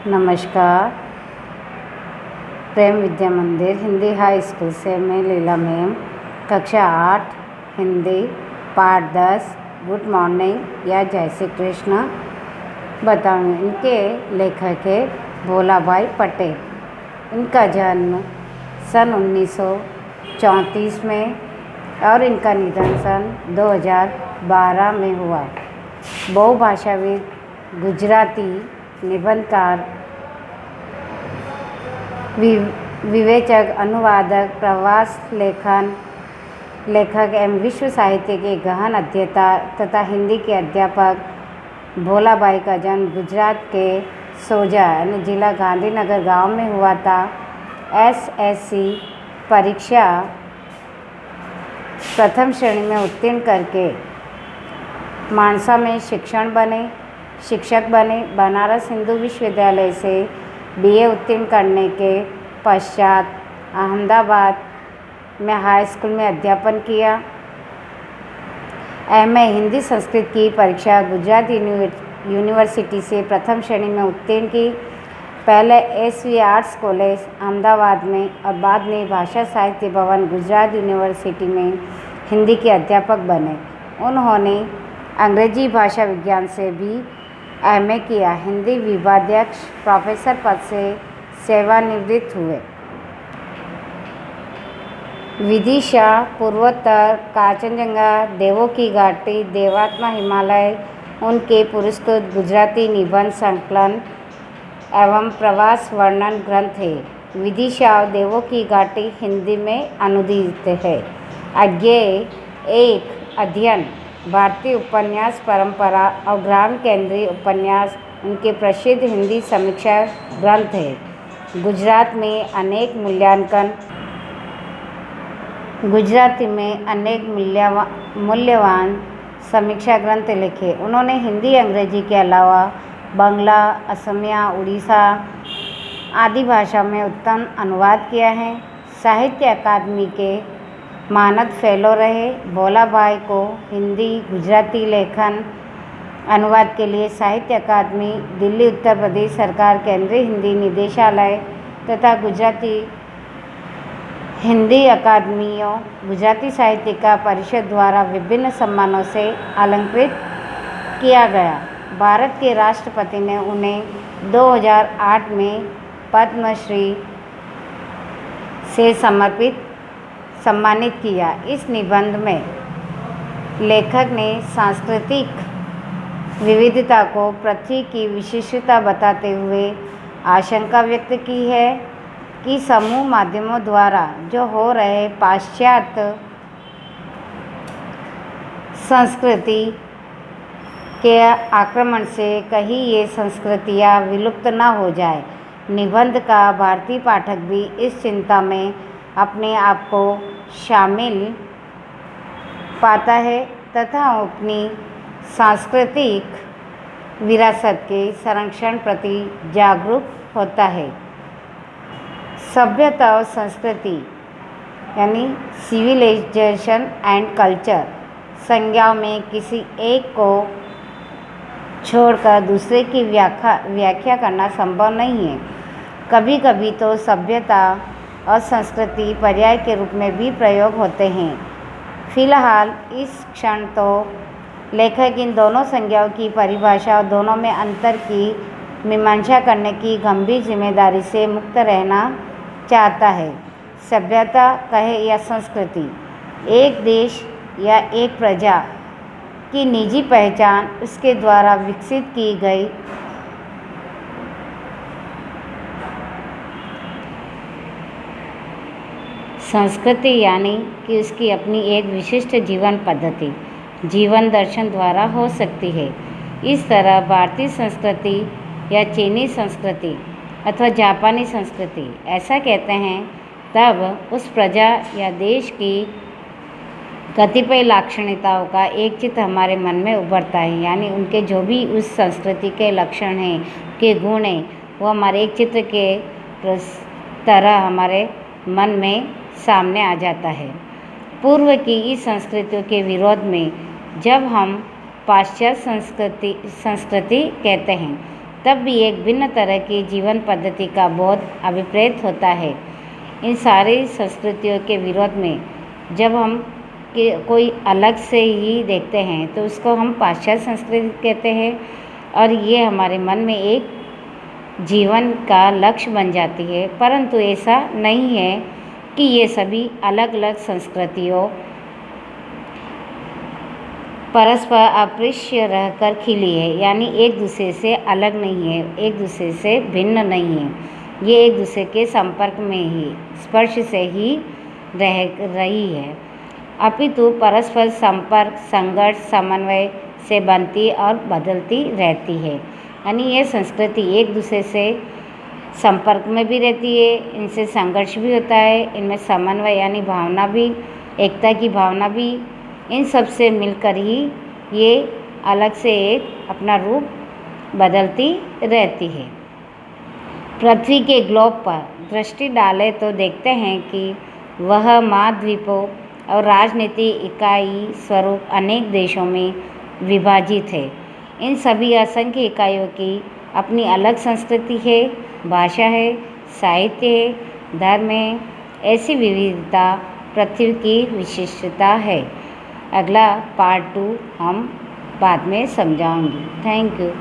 नमस्कार। प्रेम विद्या मंदिर Hindi high school से मैं लीला मैम, कक्षा 8 हिंदी, पाठ 10 गुड मॉर्निंग या जय श्री कृष्ण बताऊँ। इनके लेखक है भोला भाई पटेल। इनका जन्म सन 1934 में और इनका निधन सन 2012 में हुआ। बहुभाषाविद, गुजराती निबंधकार, विवेचक, अनुवादक, प्रवास लेखक एवं विश्व साहित्य के गहन अध्येता तथा हिंदी के अध्यापक भोला भाई का जन्म गुजरात के सोजा यानी जिला गांधीनगर गांव में हुआ था। एसएससी परीक्षा प्रथम श्रेणी में उत्तीर्ण करके मानसा में शिक्षक बने। बनारस हिंदू विश्वविद्यालय से बीए उत्तीर्ण करने के पश्चात अहमदाबाद में हाई स्कूल में अध्यापन किया। एमए हिंदी संस्कृत की परीक्षा गुजरात यूनिवर्सिटी से प्रथम श्रेणी में उत्तीर्ण की। पहले एसवी आर्ट्स कॉलेज अहमदाबाद में और बाद में भाषा साहित्य भवन गुजरात यूनिवर्सिटी में हिंदी के अध्यापक बने। उन्होंने अंग्रेजी भाषा विज्ञान से भी एमए किया। हिंदी विभागाध्यक्ष प्रोफेसर पद से सेवानिवृत्त हुए। विदिशा, पूर्वोत्तर, कांचनजंगा, देवों की घाटी, देवात्मा, हिमालय उनके पुरस्कृत गुजराती निबंध संकलन एवं प्रवास वर्णन ग्रंथ है। विदिशा और देवों की घाटी हिंदी में अनुदित है। अज्ञेय एक अध्ययन भारतीय उपन्यास परंपरा और ग्राम केंद्रीय उपन्यास उनके प्रसिद्ध हिंदी समीक्षा ग्रंथ है। गुजराती में अनेक मूल्यवान समीक्षा ग्रंथ लिखे। उन्होंने हिंदी अंग्रेजी के अलावा बांग्ला, असमिया, उड़ीसा आदि भाषा में उत्तम अनुवाद किया है। साहित्य अकादमी के मानद फेलो रहे। भोला भाई को हिंदी गुजराती लेखन अनुवाद के लिए साहित्य अकादमी, दिल्ली उत्तर प्रदेश सरकार, केंद्रीय हिंदी निदेशालय तथा गुजराती हिंदी अकादमियों, गुजराती साहित्यिका परिषद द्वारा विभिन्न सम्मानों से अलंकृत किया गया। भारत के राष्ट्रपति ने उन्हें 2008 में पद्मश्री से सम्मानित किया। इस निबंध में लेखक ने सांस्कृतिक विविधता को पृथ्वी की विशिष्टता बताते हुए आशंका व्यक्त की है कि समूह माध्यमों द्वारा जो हो रहे पाश्चात्य संस्कृति के आक्रमण से कहीं ये संस्कृतियाँ विलुप्त न हो जाए। निबंध का भारतीय पाठक भी इस चिंता में अपने आप को शामिल पाता है तथा अपनी सांस्कृतिक विरासत के संरक्षण प्रति जागरूक होता है। सभ्यता और संस्कृति यानी सिविलाइजेशन एंड कल्चर संज्ञाओं में किसी एक को छोड़कर दूसरे की व्याख्या करना संभव नहीं है। कभी कभी तो सभ्यता और संस्कृति पर्याय के रूप में भी प्रयोग होते हैं। फिलहाल इस क्षण तो लेखक इन दोनों संज्ञाओं की परिभाषा और दोनों में अंतर की मीमांसा करने की गंभीर जिम्मेदारी से मुक्त रहना चाहता है। सभ्यता कहे या संस्कृति, एक देश या एक प्रजा की निजी पहचान उसके द्वारा विकसित की गई संस्कृति यानी कि उसकी अपनी एक विशिष्ट जीवन पद्धति, जीवन दर्शन द्वारा हो सकती है। इस तरह भारतीय संस्कृति या चीनी संस्कृति अथवा जापानी संस्कृति ऐसा कहते हैं तब उस प्रजा या देश की कतिपय लाक्षणिकताओं का एक चित्र हमारे मन में उभरता है। यानी उनके जो भी उस संस्कृति के लक्षण हैं, के गुण हैं, वो हमारे एक चित्र के तरह हमारे मन में सामने आ जाता है। पूर्व की इस संस्कृतियों के विरोध में जब हम पाश्चात्य संस्कृति कहते हैं तब भी एक भिन्न तरह की जीवन पद्धति का बोध अभिप्रेत होता है। इन सारी संस्कृतियों के विरोध में जब हम कोई अलग से ही देखते हैं तो उसको हम पाश्चात्य संस्कृति कहते हैं, और ये हमारे मन में एक जीवन का लक्ष्य बन जाती है। परंतु ऐसा नहीं है कि ये सभी अलग अलग संस्कृतियों परस्पर अपृश्य रहकर खिली है, यानी एक दूसरे से अलग नहीं है, एक दूसरे से भिन्न नहीं है। ये एक दूसरे के संपर्क में ही, स्पर्श से ही रह रही है, अपितु परस्पर संपर्क, संघर्ष, समन्वय से बनती और बदलती रहती है। यानी ये संस्कृति एक दूसरे से संपर्क में भी रहती है, इनसे संघर्ष भी होता है, इनमें समन्वय यानी भावना भी, एकता की भावना भी, इन सब से मिलकर ही ये अलग से एक अपना रूप बदलती रहती है। पृथ्वी के ग्लोब पर दृष्टि डालें तो देखते हैं कि वह महाद्वीपों और राजनीति इकाई स्वरूप अनेक देशों में विभाजित है। इन सभी असंख्य इकाइयों की अपनी अलग संस्कृति है, भाषा है, साहित्य है, धर्म है। ऐसी विविधता पृथ्वी की विशिष्टता है। अगला पार्ट 2 हम बाद में समझाऊंगी। Thank you.